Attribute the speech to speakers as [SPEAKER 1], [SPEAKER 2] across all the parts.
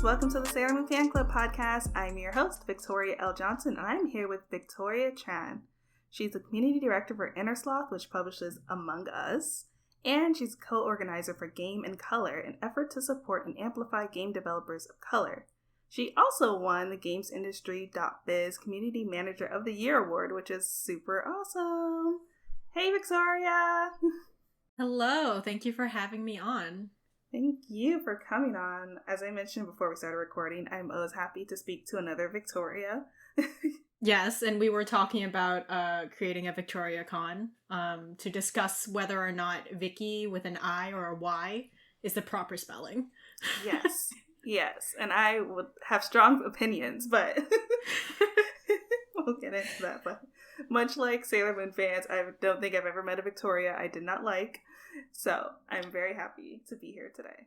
[SPEAKER 1] fans! Welcome to the Sailor Moon Fan Club podcast. I'm your host, Victoria L. Johnson, and I'm here with Victoria Tran. She's the community director for Inner Sloth, which publishes Among Us, and she's co-organizer for Game in Color, an effort to support and amplify game developers of color. She also won the GamesIndustry.biz Community Manager of the Year award, which is super awesome. Hey, Victoria!
[SPEAKER 2] Hello, thank you for having me on.
[SPEAKER 1] Thank you for coming on. As I mentioned before we started recording, I'm always happy to speak to another Victoria.
[SPEAKER 2] Yes, and we were talking about creating a Victoria Con to discuss whether or not Vicky with an I or a Y is the proper spelling.
[SPEAKER 1] Yes, and I would have strong opinions, but we'll get into that. But much like Sailor Moon fans, I don't think I've ever met a Victoria I did not like. So I'm very happy to be here today.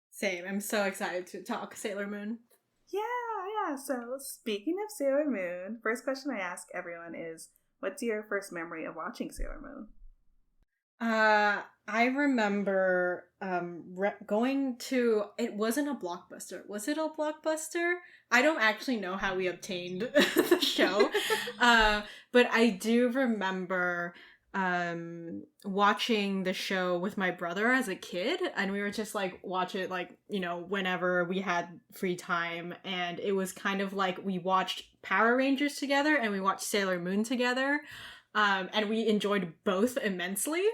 [SPEAKER 2] Same. I'm so excited to talk Sailor Moon.
[SPEAKER 1] Yeah. So speaking of Sailor Moon, first question I ask everyone is, what's your first memory of watching Sailor Moon?
[SPEAKER 2] I remember going to, it wasn't a Blockbuster. Was it a Blockbuster? I don't actually know how we obtained the show. But I do remember watching the show with my brother as a kid, and we would just like watch it like, you know, whenever we had free time, and it was kind of like we watched Power Rangers together and we watched Sailor Moon together, and we enjoyed both immensely.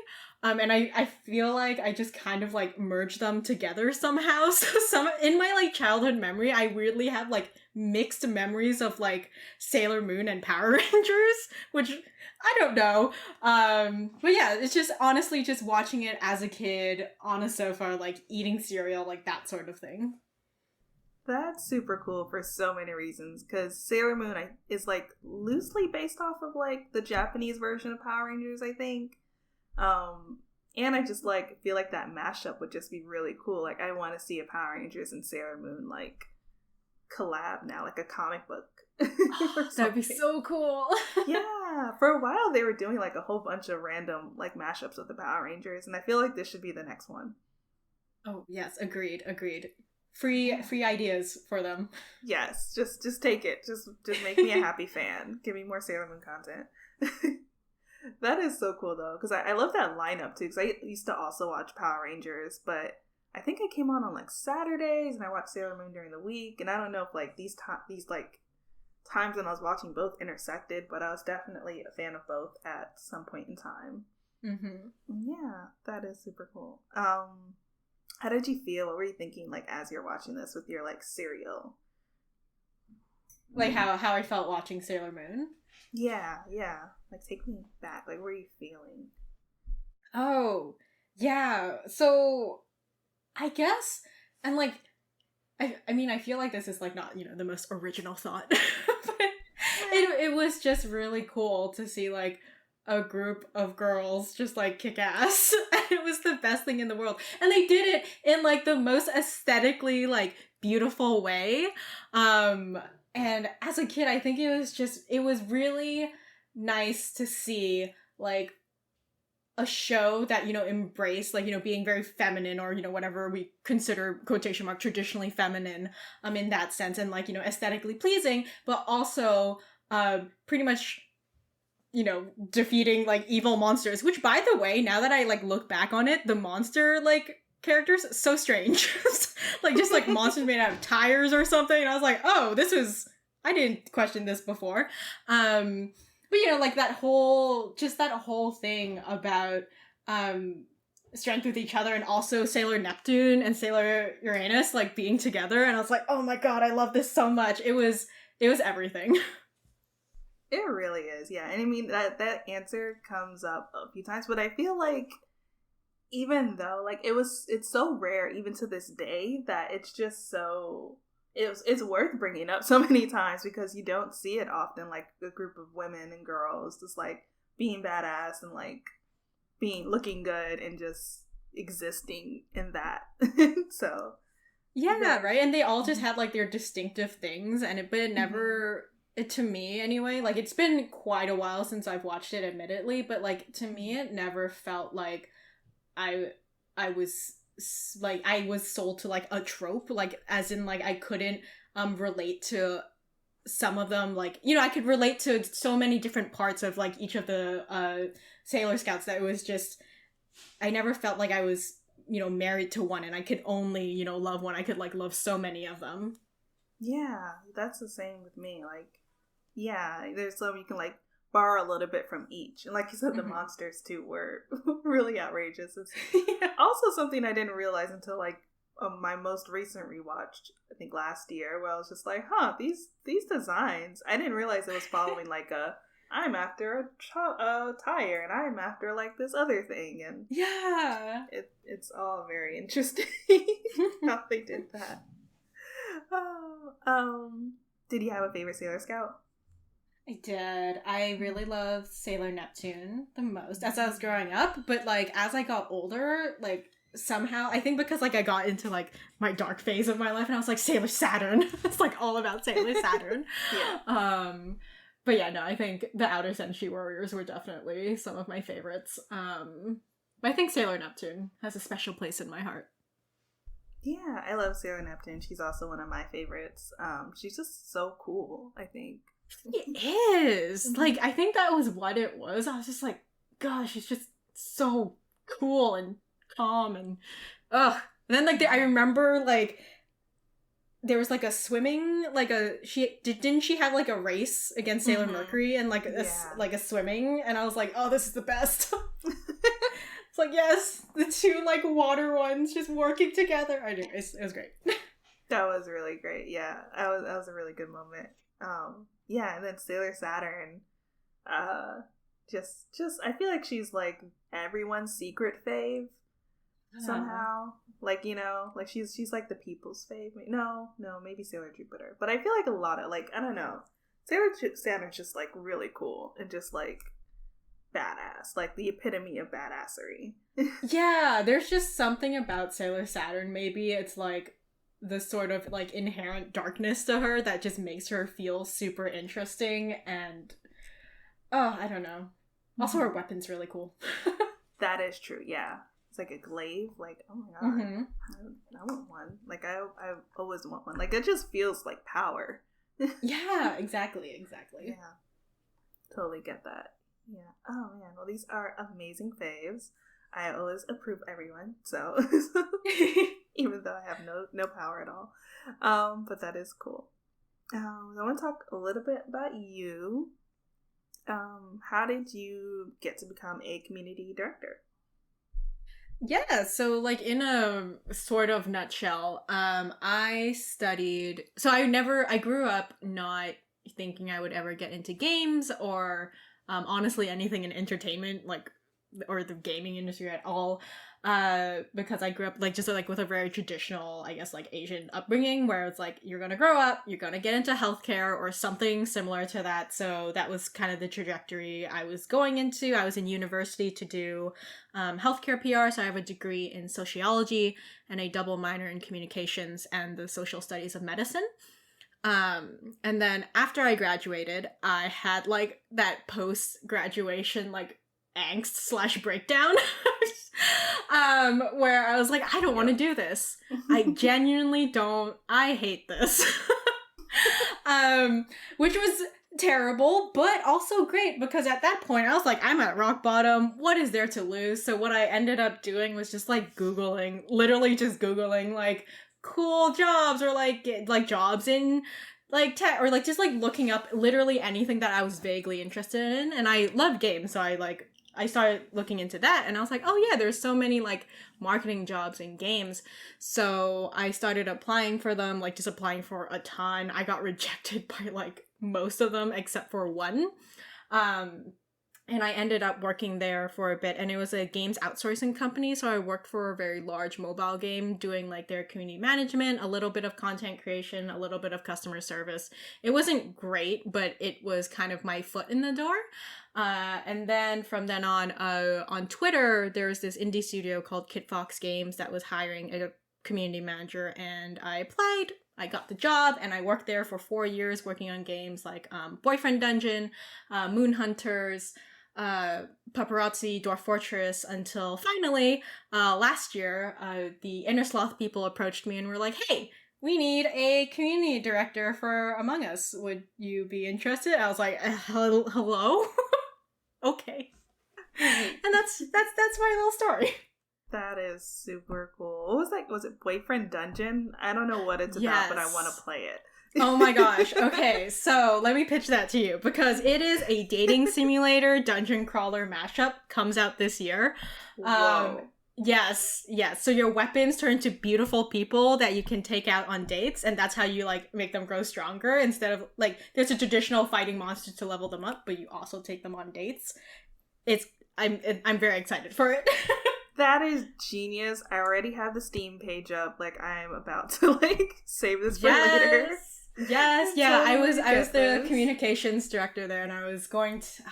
[SPEAKER 2] And I feel like I just kind of like merged them together somehow. So in my like childhood memory, I weirdly have like mixed memories of like Sailor Moon and Power Rangers, which I don't know. But yeah, it's just honestly just watching it as a kid on a sofa, like eating cereal, like that sort of thing.
[SPEAKER 1] That's super cool for so many reasons, because Sailor Moon is like loosely based off of like the Japanese version of Power Rangers, I think. And I just like feel like that mashup would just be really cool. Like I want to see a Power Rangers and Sailor Moon like collab now, like a comic book.
[SPEAKER 2] That'd be so cool.
[SPEAKER 1] Yeah, for a while they were doing like a whole bunch of random like mashups of the Power Rangers, and I feel like this should be the next one.
[SPEAKER 2] Oh yes, agreed. Free ideas for them.
[SPEAKER 1] Yes, just take it. Just make me a happy fan. Give me more Sailor Moon content. That is so cool though, because I love that lineup too, because I used to also watch Power Rangers, but I think I came on like Saturdays and I watched Sailor Moon during the week, and I don't know if like these like times when I was watching both intersected, but I was definitely a fan of both at some point in time. Yeah, that is super cool. How did you feel? What were you thinking like as you're watching this with your like cereal?
[SPEAKER 2] Like how I felt watching Sailor Moon?
[SPEAKER 1] Yeah. Like, take me back. Like, what were you feeling?
[SPEAKER 2] Oh, yeah. So, I guess, and like, I mean, I feel like this is like not, you know, the most original thought, but it was just really cool to see like a group of girls just like kick ass. And it was the best thing in the world. And they did it in like the most aesthetically like beautiful way. And as a kid, I think it was really nice to see like a show that, you know, embraced like, you know, being very feminine, or, you know, whatever we consider quotation mark traditionally feminine in that sense, and like, you know, aesthetically pleasing, but also pretty much, you know, defeating like evil monsters, which by the way, now that I like look back on it, the monster like characters, so strange. Like just like monsters made out of tires or something, and I was like, oh, I didn't question this before. But you know, like that whole thing about strength with each other, and also Sailor Neptune and Sailor Uranus like being together, and I was like, oh my god, I love this so much. It was everything.
[SPEAKER 1] It really is, yeah. And I mean that answer comes up a few times, but I feel like even though like it's so rare even to this day that it's just so it's worth bringing up so many times, because you don't see it often, like a group of women and girls just like being badass and like looking good and just existing in that. So
[SPEAKER 2] yeah, right. And they all just had like their distinctive things, and it never to me anyway, like it's been quite a while since I've watched it, admittedly, but like to me it never felt like I was like I was sold to like a trope, like as in like I couldn't relate to some of them, like, you know, I could relate to so many different parts of like each of the Sailor Scouts that it was just, I never felt like I was, you know, married to one and I could only, you know, love one. I could like love so many of them.
[SPEAKER 1] Yeah, that's the same with me. Like, yeah, there's some you can like borrow a little bit from each. And like you said, the monsters too were really outrageous. It's also something I didn't realize until like my most recent rewatch, I think last year, where I was just like, huh, these designs, I didn't realize it was following like I'm after a tire and I'm after like this other thing, and
[SPEAKER 2] yeah,
[SPEAKER 1] it's all very interesting how they did that. Did you have a favorite Sailor Scout?
[SPEAKER 2] I did. I really loved Sailor Neptune the most as I was growing up, but like as I got older, like somehow I think because like I got into like my dark phase of my life and I was like Sailor Saturn. It's like all about Sailor Saturn.
[SPEAKER 1] Yeah.
[SPEAKER 2] But yeah, no, I think the Outer Senshi Warriors were definitely some of my favorites. But I think Sailor Neptune has a special place in my heart.
[SPEAKER 1] Yeah, I love Sailor Neptune. She's also one of my favorites. She's just so cool, I think.
[SPEAKER 2] It is. Like, I think that was what it was. I was just like, gosh, she's just so cool and calm and ugh. And then like I remember like there was like a swimming, like didn't she have like a race against Sailor Mercury and like a swimming, and I was like, oh, this is the best. It's like, yes, the two like water ones just working together. I do. It was great.
[SPEAKER 1] That was really great. Yeah, that was a really good moment. Yeah, and then Sailor Saturn, just I feel like she's like everyone's secret fave somehow. Like, you know, like she's like the people's fave. No, maybe Sailor Jupiter, but I feel like a lot of like, I don't know, Sailor Saturn's just like really cool and just like badass, like the epitome of badassery.
[SPEAKER 2] Yeah, there's just something about Sailor Saturn. Maybe it's like the sort of like inherent darkness to her that just makes her feel super interesting, and I don't know. Also, her weapon's really cool.
[SPEAKER 1] That is true. Yeah, it's like a glaive. Like, oh my god, I want one. Like I always want one. Like it just feels like power.
[SPEAKER 2] Yeah, exactly. Yeah,
[SPEAKER 1] totally get that. Yeah. Oh man. Well, these are amazing faves. I always approve everyone. So even though I have no power at all, but that is cool. I want to talk a little bit about you. How did you get to become a community director?
[SPEAKER 2] Yeah, so like in a sort of nutshell, I studied, so I grew up not thinking I would ever get into games or honestly anything in entertainment, like, or the gaming industry at all, because I grew up like just like with a very traditional, I guess, like Asian upbringing where it's like you're gonna grow up, you're gonna get into healthcare or something similar to that. So that was kind of the trajectory I was going into. I was in university to do healthcare PR, so I have a degree in sociology and a double minor in communications and the social studies of medicine. And then after I graduated, I had like that post-graduation like angst / breakdown where I was like, I don't want to do this. I genuinely don't. I hate this. Which was terrible, but also great because at that point I was like, I'm at rock bottom. What is there to lose? So what I ended up doing was just like literally just Googling like cool jobs or like jobs in like tech, or like just like looking up literally anything that I was vaguely interested in. And I love games, so I started looking into that, and I was like, oh yeah, there's so many like marketing jobs in games. So I started applying for them, like just applying for a ton. I got rejected by like most of them except for one. And I ended up working there for a bit, and it was a games outsourcing company. So I worked for a very large mobile game doing like their community management, a little bit of content creation, a little bit of customer service. It wasn't great, but it was kind of my foot in the door. And then from then on Twitter, there's this indie studio called Kit Fox Games that was hiring a community manager, and I applied. I got the job, and I worked there for 4 years working on games like Boyfriend Dungeon, Moon Hunters, paparazzi Dwarf Fortress until finally, last year, the Inner Sloth people approached me and were like, hey, we need a community director for Among Us. Would you be interested? I was like, hello? Okay. And that's my little story.
[SPEAKER 1] That is super cool. What was that? Was it Boyfriend Dungeon? I don't know what it's about, but I want to play it.
[SPEAKER 2] Oh my gosh. Okay, so let me pitch that to you because it is a dating simulator dungeon crawler mashup. Comes out this year.
[SPEAKER 1] Whoa.
[SPEAKER 2] Yes. So your weapons turn into beautiful people that you can take out on dates, and that's how you like make them grow stronger. Instead of like, there's a traditional fighting monster to level them up, but you also take them on dates. I'm very excited for it.
[SPEAKER 1] That is genius. I already have the Steam page up. Like, I'm about to like save this for later.
[SPEAKER 2] Yes, yeah. I was the communications director there, and I was going to.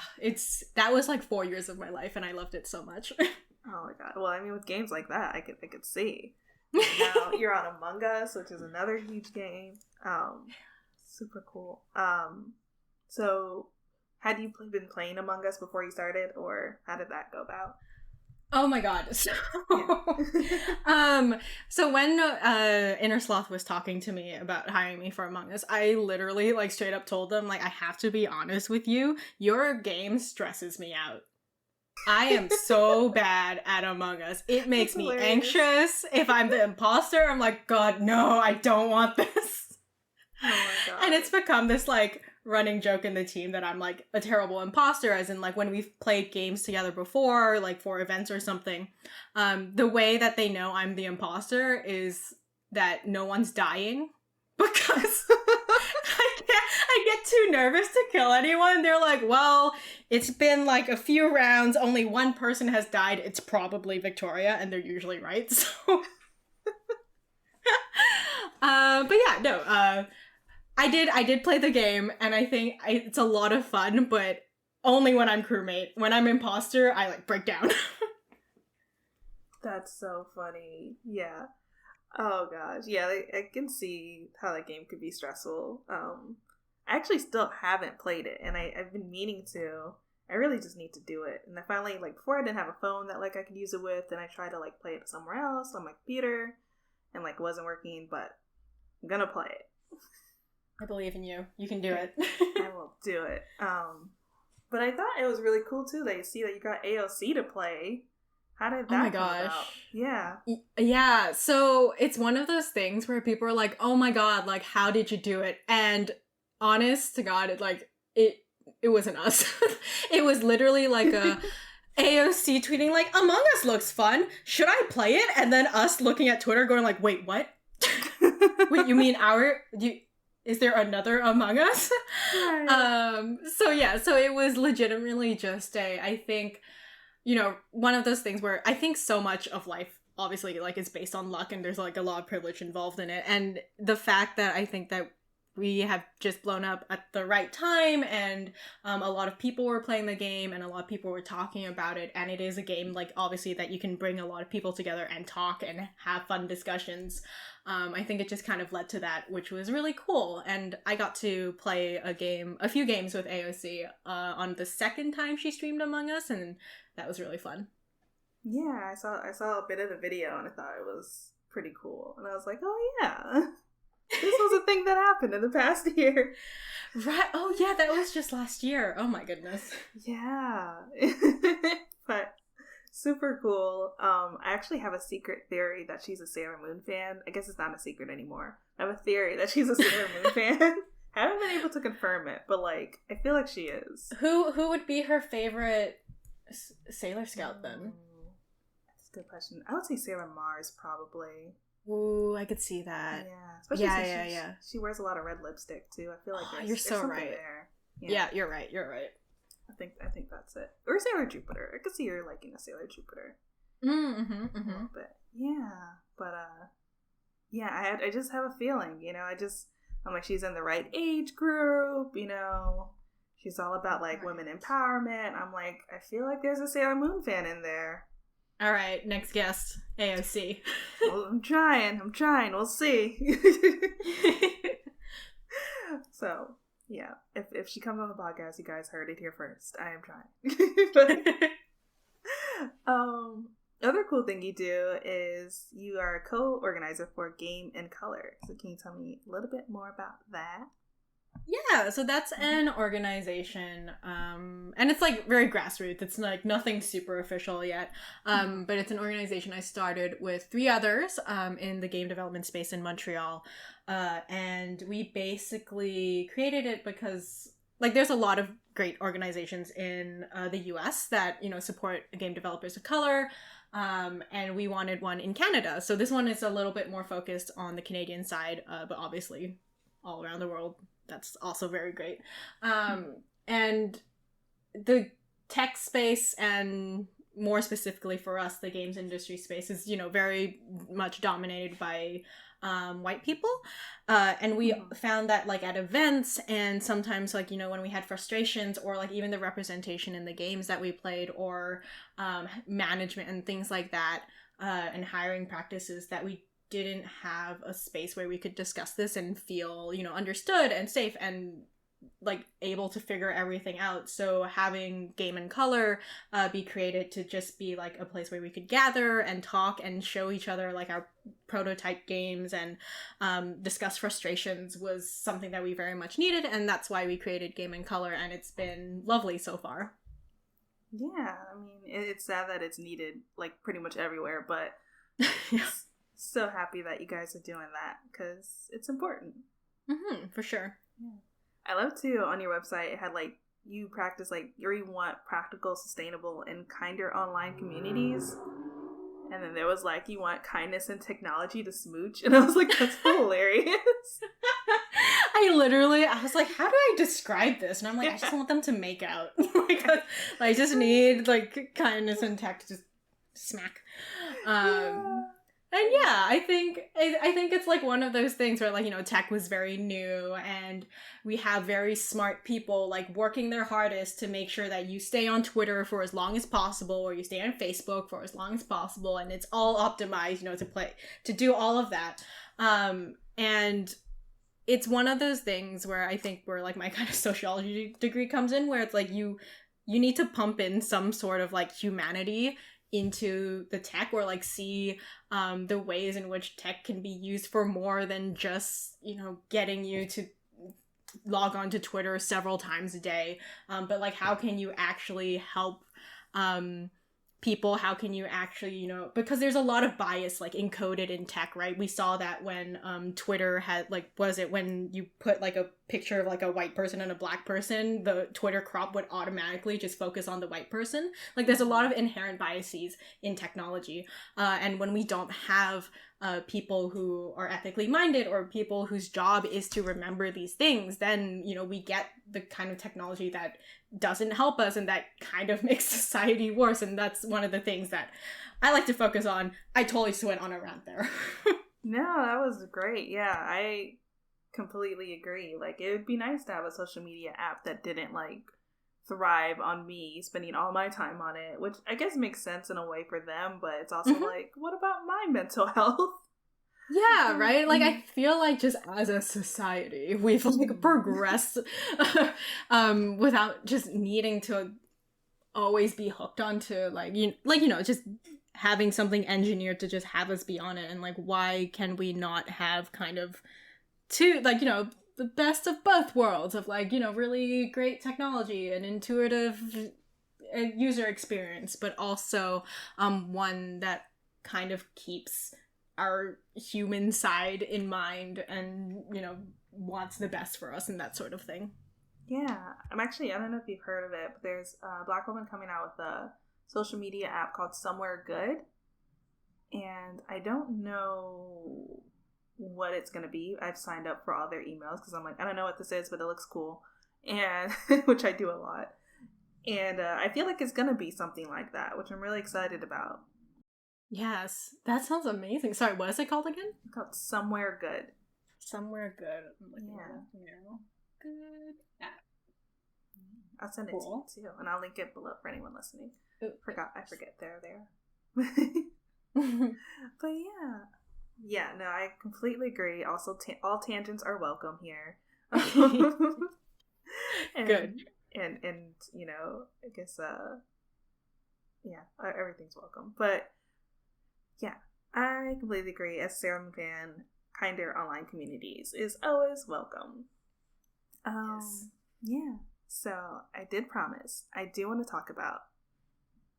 [SPEAKER 2] That was like 4 years of my life, and I loved it so much.
[SPEAKER 1] Oh my god. Well, I mean, with games like that, I could see. Now you're on Among Us, which is another huge game. Super cool. So had you been playing Among Us before you started, or how did that go about?
[SPEAKER 2] Oh my god. So, so when Inner Sloth was talking to me about hiring me for Among Us, I literally like straight up told them, like, I have to be honest with you, your game stresses me out. I am so bad at Among Us. It makes me anxious. If I'm the imposter, I'm like, God, no, I don't want this.
[SPEAKER 1] Oh my god.
[SPEAKER 2] And it's become this like running joke in the team that I'm like a terrible imposter, as in like when we've played games together before, like for events or something, the way that they know I'm the imposter is that no one's dying because I get too nervous to kill anyone. They're like, well, it's been like a few rounds, only one person has died, it's probably Victoria, and they're usually right. So but yeah, no, I did play the game, and I think it's a lot of fun, but only when I'm crewmate. When I'm imposter, I like break down.
[SPEAKER 1] That's so funny. Yeah. Oh gosh. Yeah, I can see how that game could be stressful. I actually still haven't played it, and I've been meaning to. I really just need to do it. And I finally, like, before I didn't have a phone that like I could use it with, and I tried to like play it somewhere else on my computer, and like wasn't working, but I'm gonna play it.
[SPEAKER 2] I believe in you. You can do it.
[SPEAKER 1] I will do it. But I thought it was really cool too that you got AOC to play. How did that come about? Yeah.
[SPEAKER 2] Yeah, so it's one of those things where people are like, oh my god, like, how did you do it? And honest to God, it wasn't us. It was literally like a AOC tweeting like, Among Us looks fun. Should I play it? And then us looking at Twitter going like, wait, what? Wait, you mean is there another Among Us? Right. So it was legitimately just I think, one of those things where I think so much of life, obviously, like, is based on luck, and there's like a lot of privilege involved in it. And the fact that I think that we have just blown up at the right time, and a lot of people were playing the game, and a lot of people were talking about it, and it is a game, like, obviously, that you can bring a lot of people together and talk and have fun discussions. I think it just kind of led to that, which was really cool. And I got to play a few games with AOC on the second time she streamed Among Us, and that was really fun.
[SPEAKER 1] Yeah, I saw a bit of the video, and I thought it was pretty cool. And I was like, oh yeah, this was a thing that happened in the past year.
[SPEAKER 2] Right. Oh yeah, that was just last year. Oh my goodness.
[SPEAKER 1] Yeah. But super cool. I actually have a secret theory that she's a Sailor Moon fan. I guess it's not a secret anymore. I have a theory that she's a Sailor Moon fan. I haven't been able to confirm it, but like, I feel like she is.
[SPEAKER 2] Who would be her favorite Sailor Scout then?
[SPEAKER 1] That's a good question. I would say Sailor Mars probably.
[SPEAKER 2] Ooh, I could see that.
[SPEAKER 1] Yeah, especially since she wears a lot of red lipstick too. I feel like
[SPEAKER 2] you're so right.
[SPEAKER 1] There.
[SPEAKER 2] Yeah, you're right.
[SPEAKER 1] I think that's it. Or Sailor Jupiter. I could see her liking a Sailor Jupiter. A little bit. Yeah. But yeah, I just have a feeling, I'm like, she's in the right age group, she's all about like women empowerment. I'm like, I feel like there's a Sailor Moon fan in there.
[SPEAKER 2] All right, next guest, AOC.
[SPEAKER 1] Well, I'm trying. We'll see. So, Yeah. If she comes on the podcast, you guys heard it here first. I am trying. Other cool thing you do is you are a co-organizer for Game in Color. So can you tell me a little bit more about that?
[SPEAKER 2] Yeah, so that's an organization, and it's like very grassroots. It's like nothing super official yet, but it's an organization I started with 3 others in the game development space in Montreal, and we basically created it because like there's a lot of great organizations in the US that, you know, support game developers of color, and we wanted one in Canada. So this one is a little bit more focused on the Canadian side, but obviously all around the world. That's also very great. And the tech space, and more specifically for us, the games industry space, is, you know, very much dominated by white people. And we found that like at events and sometimes like, you know, when we had frustrations or like even the representation in the games that we played or management and things like that, and hiring practices, that we didn't have a space where we could discuss this and feel, you know, understood and safe and like able to figure everything out. So having Game in Color be created to just be like a place where we could gather and talk and show each other like our prototype games and discuss frustrations was something that we very much needed, and that's why we created Game in Color, and it's been lovely so far.
[SPEAKER 1] Yeah, I mean, it's sad that it's needed like pretty much everywhere, but
[SPEAKER 2] Yeah.
[SPEAKER 1] So happy that you guys are doing that because it's important.
[SPEAKER 2] For sure.
[SPEAKER 1] Yeah. I love too on your website it had like you practice like you want practical, sustainable, and kinder online communities, and then there was like you want kindness and technology to smooch, and I was like, that's hilarious.
[SPEAKER 2] I was like, how do I describe this? And I'm like, I just want them to make out. Like, I just need like kindness and tech to just smack. And yeah, I think it's like one of those things where like, you know, tech was very new and we have very smart people like working their hardest to make sure that you stay on Twitter for as long as possible or you stay on Facebook for as long as possible, and it's all optimized, you know, to do all of that. And it's one of those things where I think where like my kind of sociology degree comes in, where it's like you need to pump in some sort of like humanity into the tech, or like see the ways in which tech can be used for more than just, you know, getting you to log on to Twitter several times a day, but like how can you actually help people, how can you actually, you know, because there's a lot of bias like encoded in tech, right? We saw that when Twitter had like, was it when you put like a picture of like a white person and a black person, the Twitter crop would automatically just focus on the white person. Like there's a lot of inherent biases in technology, and when we don't have people who are ethically minded or people whose job is to remember these things, then, you know, we get the kind of technology that doesn't help us and that kind of makes society worse. And that's one of the things that I like to focus on. I totally just went on a rant there.
[SPEAKER 1] No, that was great. Yeah, I completely agree. Like, it would be nice to have a social media app that didn't like thrive on me spending all my time on it, which I guess makes sense in a way for them, but it's also like, what about my mental health?
[SPEAKER 2] Yeah, right? Like, I feel like just as a society, we've like progressed without just needing to always be hooked onto like, you know, just having something engineered to just have us be on it. And like, why can we not have kind of two, like, you know, the best of both worlds of like, you know, really great technology and intuitive user experience, but also one that kind of keeps our human side in mind and, you know, wants the best for us and that sort of thing.
[SPEAKER 1] Yeah, I don't know if you've heard of it, but there's a Black woman coming out with a social media app called Somewhere Good, and I don't know what it's going to be. I've signed up for all their emails because I'm like, I don't know what this is, but it looks cool, and which I do a lot, and I feel like it's going to be something like that, which I'm really excited about.
[SPEAKER 2] Yes, that sounds amazing. Sorry, what is it called again?
[SPEAKER 1] It's called Somewhere Good.
[SPEAKER 2] Somewhere Good.
[SPEAKER 1] Yeah.
[SPEAKER 2] Good app.
[SPEAKER 1] I'll send it to you too, and I'll link it below for anyone listening.
[SPEAKER 2] Ooh,
[SPEAKER 1] I forget they're there. But yeah, no, I completely agree. Also, all tangents are welcome here. and,
[SPEAKER 2] Good.
[SPEAKER 1] And you know, I guess yeah, everything's welcome. But yeah, I completely agree. As a Sailor Moon fan, kinder online communities is always welcome.
[SPEAKER 2] Yes.
[SPEAKER 1] Yeah. So I did promise I do want to talk about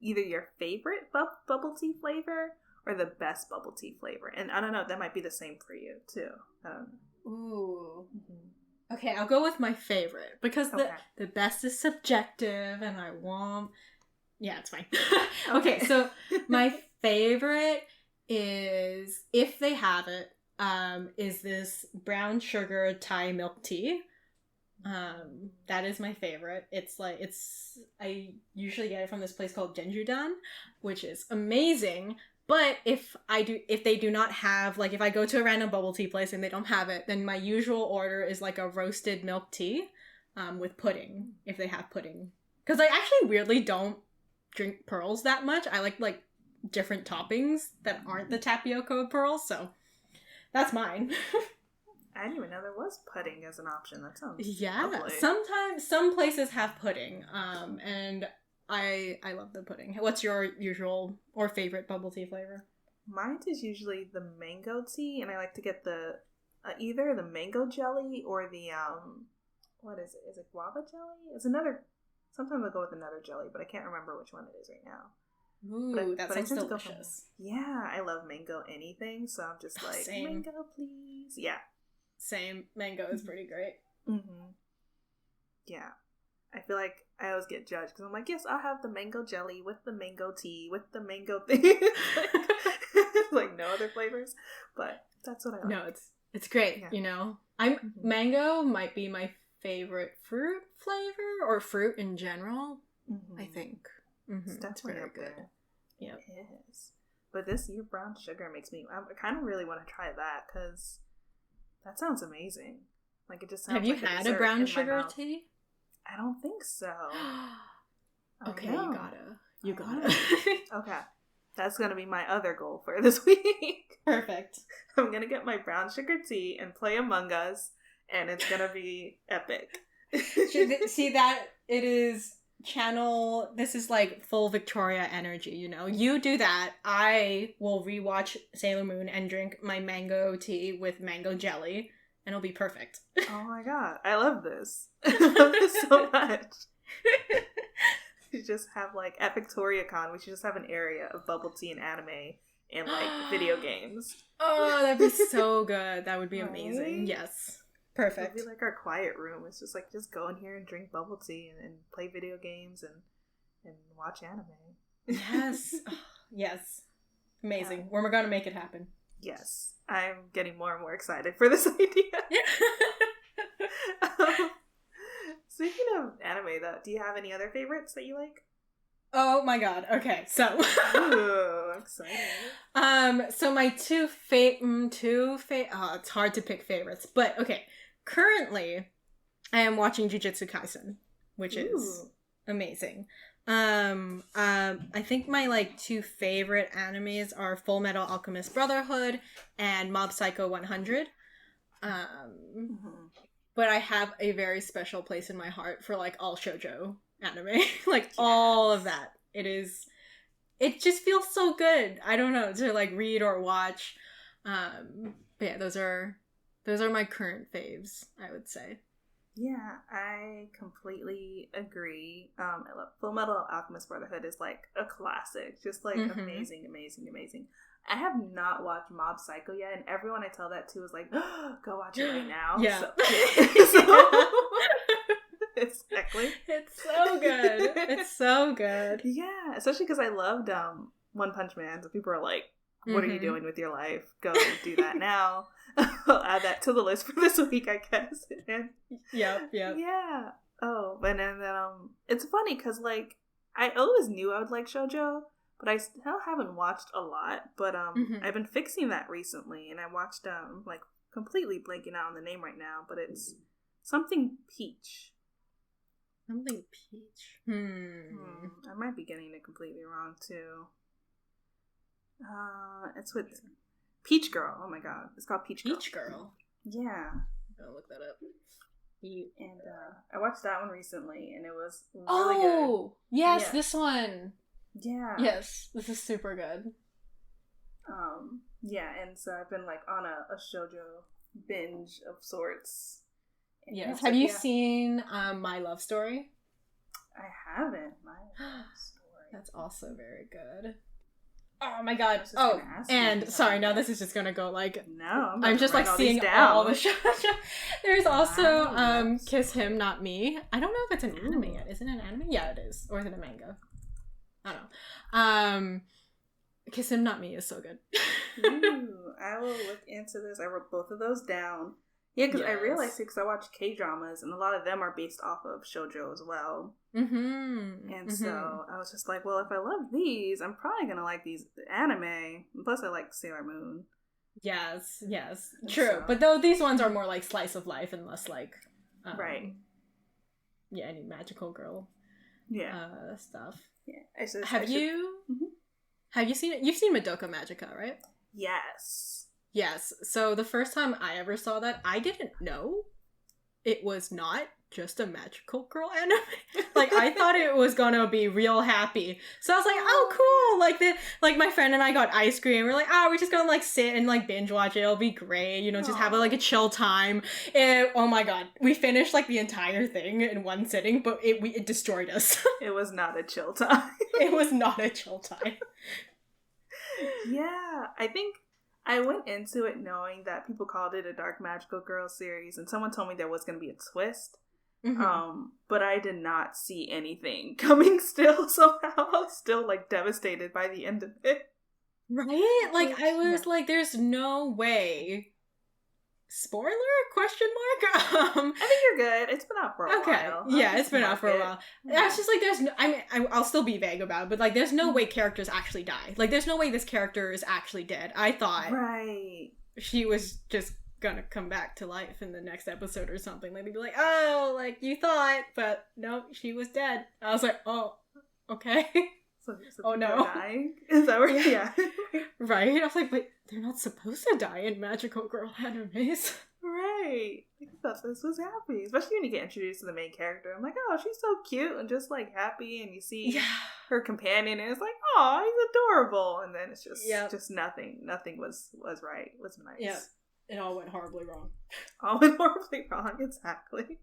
[SPEAKER 1] either your favorite bubble tea flavor or the best bubble tea flavor. And I don't know, that might be the same for you too. I don't know.
[SPEAKER 2] Ooh. Mm-hmm. Okay, I'll go with my favorite because the best is subjective and I want... Yeah, it's fine. Okay, so my favorite is, if they have it, is this brown sugar Thai milk tea. That is my favorite. I usually get it from this place called Genjudan, which is amazing. But if they do not have, like, if I go to a random bubble tea place and they don't have it, then my usual order is like a roasted milk tea, with pudding, if they have pudding. Because I actually weirdly don't drink pearls that much. I like different toppings that aren't the tapioca pearls, so that's mine.
[SPEAKER 1] I didn't even know there was pudding as an option. That sounds
[SPEAKER 2] lovely. Sometimes some places have pudding, and I love the pudding. What's your usual or favorite bubble tea flavor?
[SPEAKER 1] Mine is usually the mango tea, and I like to get the either the mango jelly or the what is it? Is it guava jelly? It's another. Sometimes I'll go with another jelly, but I can't remember which one it is right now.
[SPEAKER 2] Ooh, that sounds delicious.
[SPEAKER 1] Yeah, I love mango anything, so I'm just like, same. Mango, please. Yeah.
[SPEAKER 2] Same. Mango is pretty great.
[SPEAKER 1] Mm-hmm. Yeah. I feel like I always get judged because I'm like, yes, I'll have the mango jelly with the mango tea, with the mango thing. like no other flavors, but that's what I like.
[SPEAKER 2] No, it's great, you know. Mango might be my favorite fruit flavor or fruit in general, I think.
[SPEAKER 1] It's definitely very good. Yeah, it is. But this year, brown sugar makes me. I kind of really want to try that because that sounds amazing. Like it just sounds.
[SPEAKER 2] Have you
[SPEAKER 1] like
[SPEAKER 2] had a brown sugar tea?
[SPEAKER 1] I don't think so.
[SPEAKER 2] Okay, you gotta.
[SPEAKER 1] Okay, that's gonna be my other goal for this week.
[SPEAKER 2] Perfect.
[SPEAKER 1] I'm gonna get my brown sugar tea and play Among Us, and it's gonna be epic.
[SPEAKER 2] See that it is. This is like full Victoria energy, you know. You do that, I will rewatch Sailor Moon and drink my mango tea with mango jelly, and it'll be perfect.
[SPEAKER 1] Oh my god, I love this. I love this so much. We just have like at VictoriaCon, we should just have an area of bubble tea and anime and like video games.
[SPEAKER 2] Oh, that'd be so good. That would be amazing. Right? Yes. Perfect.
[SPEAKER 1] It'd be like our quiet room. It's just like, just go in here and drink bubble tea and play video games and watch anime.
[SPEAKER 2] Yes. Yes. Amazing. We're going to make it happen.
[SPEAKER 1] Yes. I'm getting more and more excited for this idea. Speaking of anime, though, do you have any other favorites that you like?
[SPEAKER 2] Oh my god. Okay, so.
[SPEAKER 1] Ooh, exciting.
[SPEAKER 2] So my it's hard to pick favorites, but okay. Currently, I am watching Jujutsu Kaisen, which is amazing. I think my like two favorite animes are Full Metal Alchemist Brotherhood and Mob Psycho 100. But I have a very special place in my heart for like all shoujo anime, like all of that. It just feels so good. I don't know, to like read or watch. But yeah, those are my current faves, I would say.
[SPEAKER 1] Yeah, I completely agree. I love Full Metal Alchemist Brotherhood is like a classic, just like amazing, amazing, amazing. I have not watched Mob Psycho yet, and everyone I tell that to is like, oh, go watch it right now.
[SPEAKER 2] Yeah.
[SPEAKER 1] Exactly.
[SPEAKER 2] It's so good. It's so good.
[SPEAKER 1] Yeah, especially because I loved One Punch Man, so people are like, what are you doing with your life? Go do that now. I'll add that to the list for this week, I guess. And,
[SPEAKER 2] yep.
[SPEAKER 1] Yeah. Oh, and then it's funny because like I always knew I would like shoujo, but I still haven't watched a lot. But I've been fixing that recently, and I watched like completely blanking out on the name right now, but it's something Peach.
[SPEAKER 2] Something Peach.
[SPEAKER 1] I might be getting it completely wrong too. It's with Peach Girl. Oh my god, it's called Peach Girl.
[SPEAKER 2] Peach Girl.
[SPEAKER 1] Yeah.
[SPEAKER 2] I'll look that up.
[SPEAKER 1] And I watched that one recently, and it was really
[SPEAKER 2] Oh,
[SPEAKER 1] good.
[SPEAKER 2] Yes, this one.
[SPEAKER 1] Yeah.
[SPEAKER 2] Yes, this is super good.
[SPEAKER 1] Yeah, and so I've been like on a shoujo binge of sorts. And
[SPEAKER 2] Yes.
[SPEAKER 1] so,
[SPEAKER 2] Have you seen My Love Story?
[SPEAKER 1] I haven't. My Love Story.
[SPEAKER 2] That's also very good. Oh my god. Sorry, now this is just gonna go like...
[SPEAKER 1] No,
[SPEAKER 2] I'm just like seeing all the shows. There's also Kiss Him, Not Me. I don't know if it's an anime yet. Is it an anime? Yeah, it is. Or is it a manga? I don't know. Kiss Him, Not Me is so good.
[SPEAKER 1] Ooh, I will look into this. I wrote both of those down. Yeah, because I realized because I watch K-dramas, and a lot of them are based off of shoujo as well.
[SPEAKER 2] Mm-hmm.
[SPEAKER 1] And so I was just like, well, if I love these, I'm probably going to like these anime. And plus, I like Sailor Moon.
[SPEAKER 2] Yes. True. So, but though these ones are more like slice of life and less like...
[SPEAKER 1] right.
[SPEAKER 2] Yeah, any magical girl stuff.
[SPEAKER 1] Yeah.
[SPEAKER 2] Have you seen it? You've seen Madoka Magica, right? Yes. So the first time I ever saw that, I didn't know it was not just a magical girl anime. Like, I thought it was gonna be real happy. So I was like, oh, cool. Like my friend and I got ice cream. We're like, we're just gonna like sit and like binge watch it. It'll be great. You know, just have a chill time. And oh my god, we finished like the entire thing in one sitting, but it destroyed us.
[SPEAKER 1] It was not a chill time.
[SPEAKER 2] It was not a chill time.
[SPEAKER 1] Yeah, I think I went into it knowing that people called it a dark magical girl series, and someone told me there was going to be a twist. Mm-hmm. But I did not see anything coming still somehow. I was still like devastated by the end of it.
[SPEAKER 2] Right? Like I was like, there's no way. Spoiler? Question mark?
[SPEAKER 1] I think you're good. It's been out for a while.
[SPEAKER 2] Yeah, it's been out for a while. Yeah. It's just like there's no, I mean, I'll still be vague about it, but like there's no way characters actually die. Like there's no way this character is actually dead. I thought she was just gonna come back to life in the next episode or something. Like they'd be like, oh, like you thought, but no, she was dead. I was like, oh, okay.
[SPEAKER 1] So oh no. Dying? Is that where
[SPEAKER 2] Right? I was like, but they're not supposed to die in magical girl animes.
[SPEAKER 1] Right. I thought this was happy. Especially when you get introduced to the main character. I'm like, oh, she's so cute and just like happy, and you see her companion and it's like, oh, he's adorable. And then it's just nothing. Nothing was right. It was nice.
[SPEAKER 2] Yeah. It all went horribly wrong.
[SPEAKER 1] All went horribly wrong, exactly.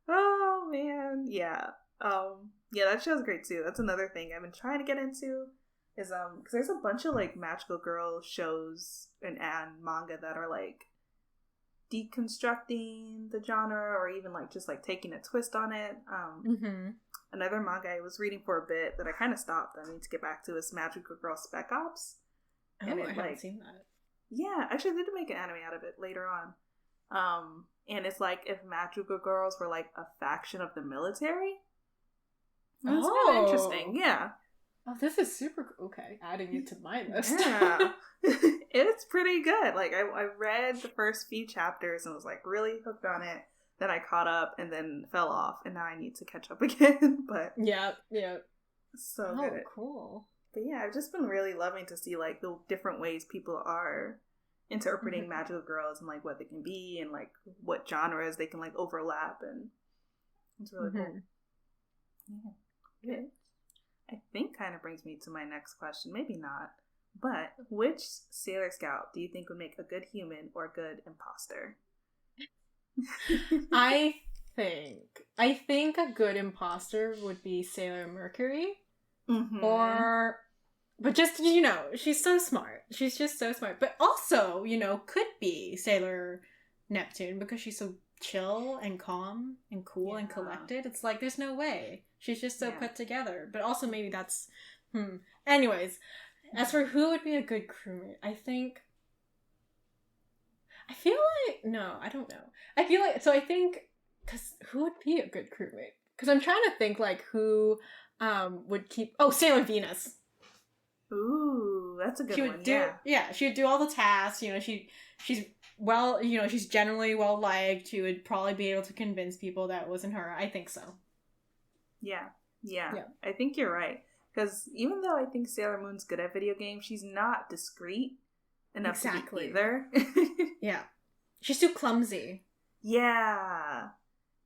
[SPEAKER 1] Oh man. Yeah. Yeah, that show's great too. That's another thing I've been trying to get into is because there's a bunch of like magical girl shows and manga that are like deconstructing the genre or even like just like taking a twist on it. Another manga I was reading for a bit that I kind of stopped. I need to get back to is Magical Girl Spec-Ops.
[SPEAKER 2] Oh, I haven't seen that.
[SPEAKER 1] Yeah, actually they did make an anime out of it later on. And it's like if magical girls were like a faction of the military. It's kind of interesting, yeah.
[SPEAKER 2] Oh, this is super okay. Adding it to my list.
[SPEAKER 1] Yeah. It's pretty good. Like, I read the first few chapters and was like really hooked on it. Then I caught up and then fell off, and now I need to catch up again. But
[SPEAKER 2] yeah.
[SPEAKER 1] So good.
[SPEAKER 2] Oh, cool.
[SPEAKER 1] But yeah, I've just been really loving to see like the different ways people are interpreting magical girls and like what they can be and like what genres they can like overlap, and it's really cool. Yeah. Good. I think kind of brings me to my next question. Maybe not. But which Sailor Scout do you think would make a good human or a good imposter?
[SPEAKER 2] I think a good imposter would be Sailor Mercury. But just, you know, she's so smart. She's just so smart. But also, you know, could be Sailor Neptune because she's so chill and calm and cool and collected. It's like, there's no way. She's just so put together. But also maybe that's... Anyways, as for who would be a good crewmate, I feel like... No, I don't know. I feel like... So I think... Because who would be a good crewmate? Because I'm trying to think, like, who would keep... Oh, Sailor Venus.
[SPEAKER 1] Ooh, that's a good one.
[SPEAKER 2] Yeah, she would do all the tasks. You know, she's well, you know, she's generally well liked. She would probably be able to convince people that it wasn't her. I think so. Yeah.
[SPEAKER 1] I think you're right. Because even though I think Sailor Moon's good at video games, she's not discreet enough to be either.
[SPEAKER 2] Yeah. She's too clumsy.
[SPEAKER 1] Yeah.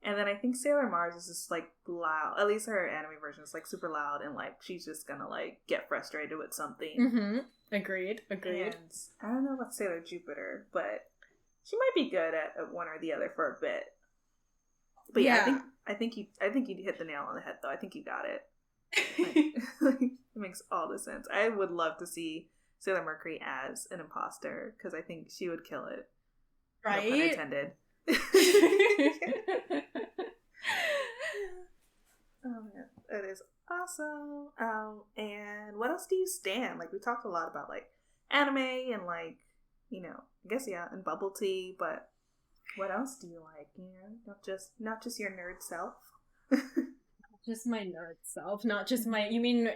[SPEAKER 1] And then I think Sailor Mars is just, like, loud. At least her anime version is, like, super loud. And, like, she's just gonna, like, get frustrated with something.
[SPEAKER 2] Mm-hmm. Agreed.
[SPEAKER 1] And I don't know about Sailor Jupiter, but she might be good at one or the other for a bit. But yeah, I think you hit the nail on the head, though. I think you got it. It makes all the sense. I would love to see Sailor Mercury as an imposter, because I think she would kill it.
[SPEAKER 2] Right?
[SPEAKER 1] No pun intended. Oh man, that is awesome. And what else do you stand? Like, we talked a lot about, like, anime and, like, you know, I guess, yeah, and bubble tea, but what else do you like? You know, not just your nerd self.
[SPEAKER 2] Just my nerd self, not just my... You mean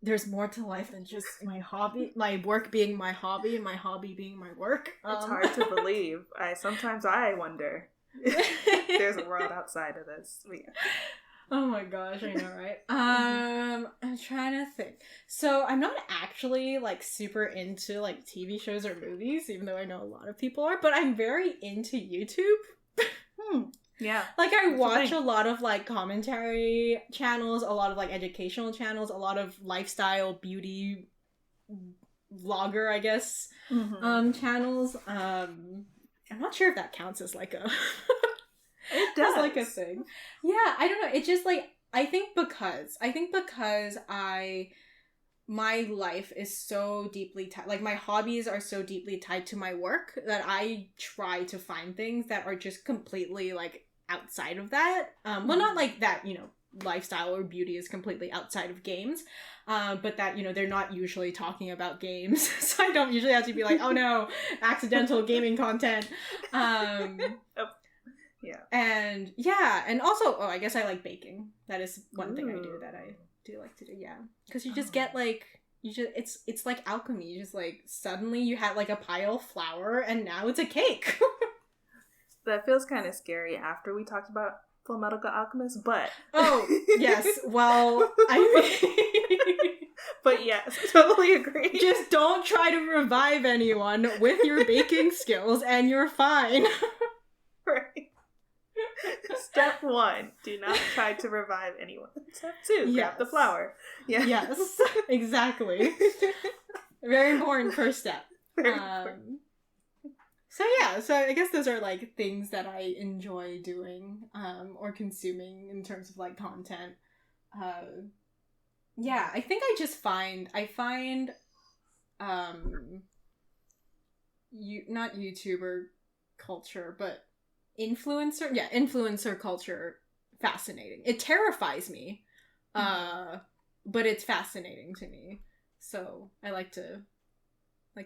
[SPEAKER 2] there's more to life than just my hobby? My work being my hobby and my hobby being my work?
[SPEAKER 1] It's hard to believe. Sometimes I wonder there's a world outside of this. Yeah.
[SPEAKER 2] Oh my gosh, I know, right? I'm trying to think. So I'm not actually, like, super into, like, TV shows or movies, even though I know a lot of people are, but I'm very into YouTube.
[SPEAKER 1] Yeah.
[SPEAKER 2] Like, I watch a lot of, like, commentary channels, a lot of, like, educational channels, a lot of lifestyle, beauty, vlogger, I guess, channels. I'm not sure if that counts as, like, a...
[SPEAKER 1] It does.
[SPEAKER 2] Like a thing. Yeah, I don't know. It's just, like, I think because my life is so deeply tied, like, my hobbies are so deeply tied to my work that I try to find things that are just completely, like, outside of that. Well, not like that, you know, lifestyle or beauty is completely outside of games, but that, you know, they're not usually talking about games, so I don't usually have to be like, oh no, accidental gaming content.
[SPEAKER 1] Yeah.
[SPEAKER 2] And yeah, and also, I guess I like baking. That is one thing I do that I do like to do. Yeah, because you just get, like, it's like alchemy. You just, like, suddenly you had, like, a pile of flour and now it's a cake.
[SPEAKER 1] That feels kind of scary after we talked about Full Metal Alchemist, but
[SPEAKER 2] yes, well, I mean,
[SPEAKER 1] but yes, totally agree.
[SPEAKER 2] Just don't try to revive anyone with your baking skills and you're fine.
[SPEAKER 1] Right. Step 1, do not try to revive anyone. Step 2, grab the flour. Yeah.
[SPEAKER 2] Yes, exactly. Very important first step. So yeah, so I guess those are, like, things that I enjoy doing, or consuming in terms of, like, content. Yeah, I think I find not YouTuber culture, but influencer culture fascinating. It terrifies me, but it's fascinating to me. So I like to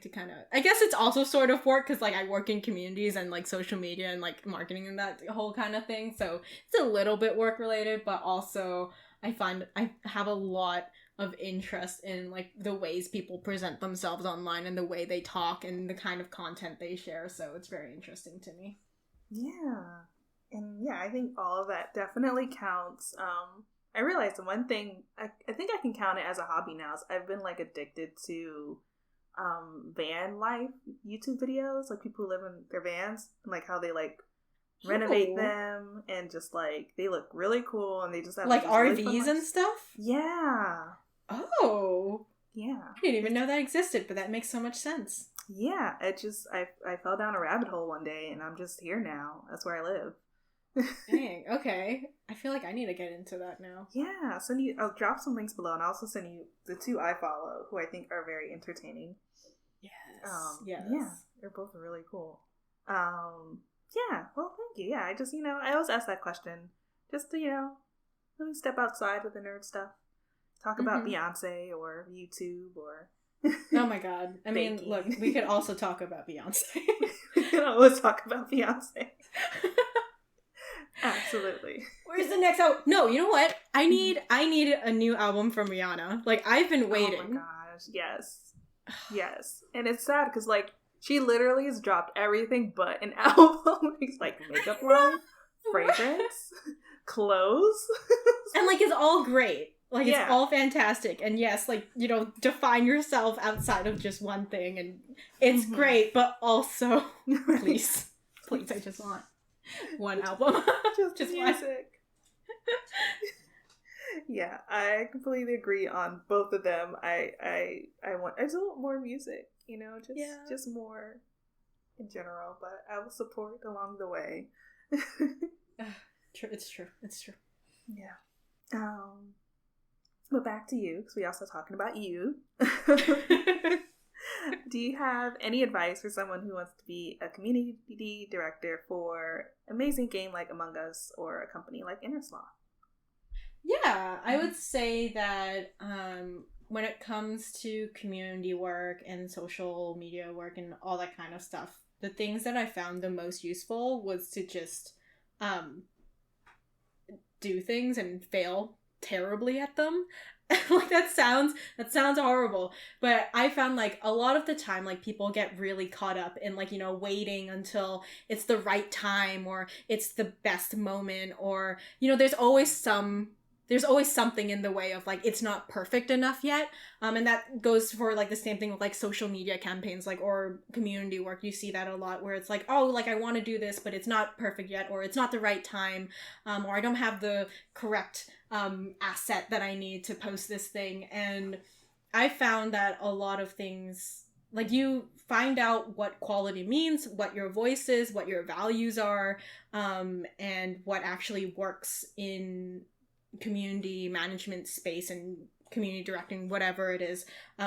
[SPEAKER 2] kind of, I guess it's also sort of work, because, like, I work in communities and, like, social media and, like, marketing and that whole kind of thing, so it's a little bit work related, but also I find I have a lot of interest in, like, the ways people present themselves online and the way they talk and the kind of content they share, so it's very interesting to me.
[SPEAKER 1] Yeah. And yeah, I think all of that definitely counts. I realized the one thing, I think I can count it as a hobby now, is I've been, like, addicted to van life YouTube videos, like, people who live in their vans and, like, how they, like, renovate them, and just, like, they look really cool, and they just have,
[SPEAKER 2] like, RVs
[SPEAKER 1] really
[SPEAKER 2] and stuff.
[SPEAKER 1] Yeah.
[SPEAKER 2] Oh.
[SPEAKER 1] Yeah.
[SPEAKER 2] I didn't even know that existed, but that makes so much sense.
[SPEAKER 1] Yeah, it just, I fell down a rabbit hole one day, and I'm just here now. That's where I live.
[SPEAKER 2] Dang, okay. I feel like I need to get into that now.
[SPEAKER 1] Yeah, I'll drop some links below, and I'll also send you the 2 I follow, who I think are very entertaining.
[SPEAKER 2] Yes.
[SPEAKER 1] Yes. Yeah, they're both really cool. Yeah, well, thank you. Yeah, I just, you know, I always ask that question just to, you know, really step outside of the nerd stuff. Talk about Beyonce or YouTube or...
[SPEAKER 2] Oh my god. I mean, look, we could also talk about Beyonce.
[SPEAKER 1] We can always talk about Beyonce. Absolutely.
[SPEAKER 2] Where's the next album? No, you know what? I need a new album from Rihanna. Like, I've been waiting.
[SPEAKER 1] Oh my gosh, yes. Yes. And it's sad because, like, she literally has dropped everything but an album. It's like makeup line, fragrance, clothes.
[SPEAKER 2] And, like, it's all great. Like, it's all fantastic. And yes, like, you know, define yourself outside of just one thing. And it's great, but also, please, I just want One album.
[SPEAKER 1] Just music. Yeah, I completely agree on both of them. I just want more music, you know, just more in general, but I will support along the way.
[SPEAKER 2] True, it's true.
[SPEAKER 1] Yeah. But back to you, because we also talking about you. Do you have any advice for someone who wants to be a community director for an amazing game like Among Us or a company like Innersloth?
[SPEAKER 2] Yeah, I would say that when it comes to community work and social media work and all that kind of stuff, the things that I found the most useful was to just do things and fail terribly at them. Like that sounds horrible, but I found like a lot of the time, like people get really caught up in like, you know, waiting until it's the right time or it's the best moment, or, you know, there's always something in the way of like it's not perfect enough yet, and that goes for like the same thing with like social media campaigns, like, or community work. You see that a lot where it's like, oh, like I want to do this but it's not perfect yet, or it's not the right time, or I don't have the correct asset that I need to post this thing. And I found that a lot of things, like, you find out what quality means, what your voice is, what your values are, and what actually works in community management space and community directing, whatever it is,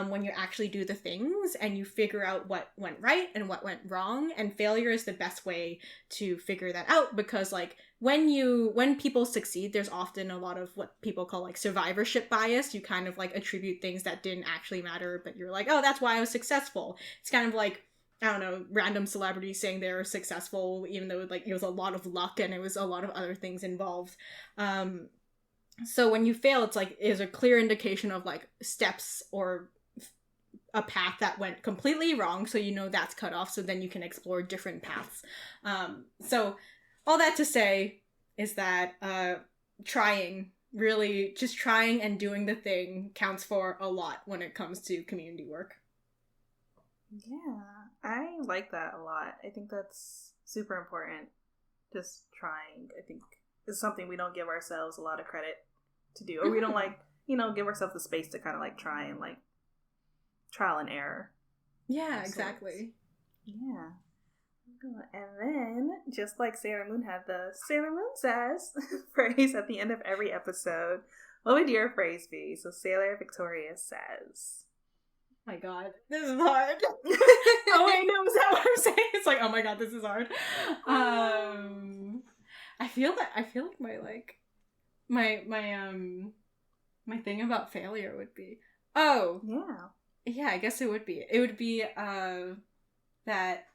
[SPEAKER 2] when you actually do the things and you figure out what went right and what went wrong. And failure is the best way to figure that out, because like when people succeed, there's often a lot of what people call like survivorship bias. You kind of like attribute things that didn't actually matter, but you're like, oh, that's why I was successful. It's kind of like, I don't know, random celebrities saying they were successful even though like it was a lot of luck and it was a lot of other things involved. So when you fail, it's like, is a clear indication of like steps or a path that went completely wrong. So you know that's cut off. So then you can explore different paths. So all that to say is that trying and doing the thing counts for a lot when it comes to community work.
[SPEAKER 1] Yeah, I like that a lot. I think that's super important. Just trying, I think, is something we don't give ourselves a lot of credit to do, or we don't like, you know, give ourselves the space to kind of like try and like trial and error.
[SPEAKER 2] Yeah, exactly.
[SPEAKER 1] Yeah. And then, just like Sailor Moon had the Sailor Moon says phrase at the end of every episode, what would your phrase be? So Sailor Victoria says.
[SPEAKER 2] Oh my god, this is hard. Oh wait, no, is that what I'm saying? It's like, oh my god, this is hard. I feel like my thing about failure would be, I guess it would be that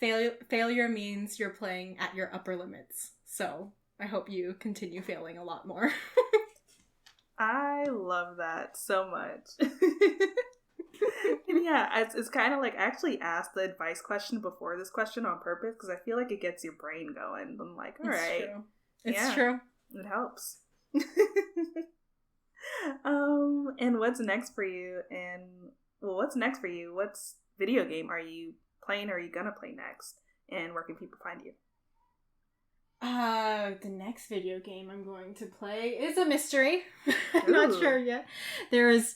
[SPEAKER 2] failure means you're playing at your upper limits. So I hope you continue failing a lot more.
[SPEAKER 1] I love that so much. And yeah, it's kind of like, I actually asked the advice question before this question on purpose because I feel like it gets your brain going. I'm like, all right.
[SPEAKER 2] It's true.
[SPEAKER 1] It helps. And what's next for you? What's video game are you playing or are you gonna play next? And where can people find you?
[SPEAKER 2] The next video game I'm going to play is a mystery. I'm not sure yet. There's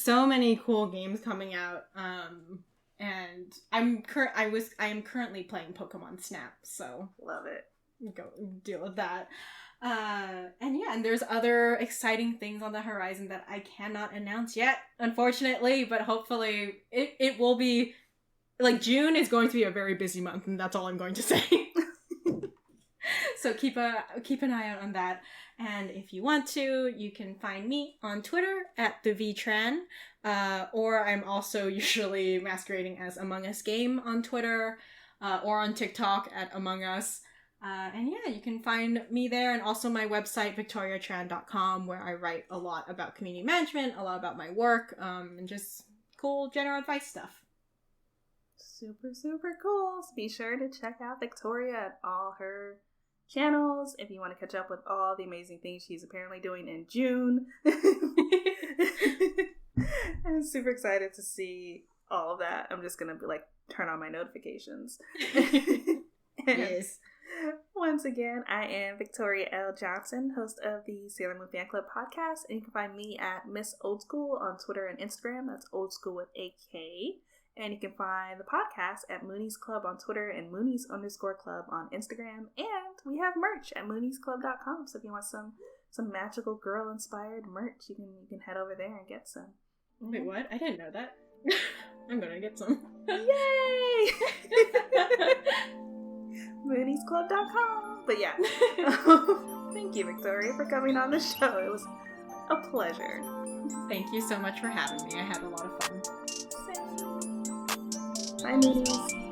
[SPEAKER 2] so many cool games coming out. And I am currently playing Pokemon Snap, so
[SPEAKER 1] love it.
[SPEAKER 2] Go deal with that. And there's other exciting things on the horizon that I cannot announce yet, unfortunately, but hopefully it will be, like, June is going to be a very busy month, and that's all I'm going to say. So keep an eye out on that. And if you want to, you can find me on Twitter at @TheVTran, or I'm also usually masquerading as Among Us Game on Twitter, or on TikTok at Among Us. And yeah, you can find me there, and also my website, victoriatran.com, where I write a lot about community management, a lot about my work, and just cool general advice stuff.
[SPEAKER 1] Super, super cool. So be sure to check out Victoria at all her channels if you want to catch up with all the amazing things she's apparently doing in June. I'm super excited to see all of that. I'm just gonna be like, turn on my notifications.
[SPEAKER 2] Yes.
[SPEAKER 1] Once again, I am Victoria L. Johnson, host of the Sailor Moon Fan Club podcast, and you can find me at Miss Old School on Twitter and Instagram. That's Old School with a K. And you can find the podcast at Moonies Club on Twitter and Moonies_Club on Instagram. And we have merch at mooniesclub.com. So if you want some magical girl-inspired merch, you can head over there and get some.
[SPEAKER 2] Wait, what? I didn't know that. I'm gonna get some.
[SPEAKER 1] Yay! Mooniesclub.com. But yeah. Thank you, Victoria, for coming on the show. It was a pleasure.
[SPEAKER 2] Thank you so much for having me. I had a lot of fun.
[SPEAKER 1] Bye, Moonies.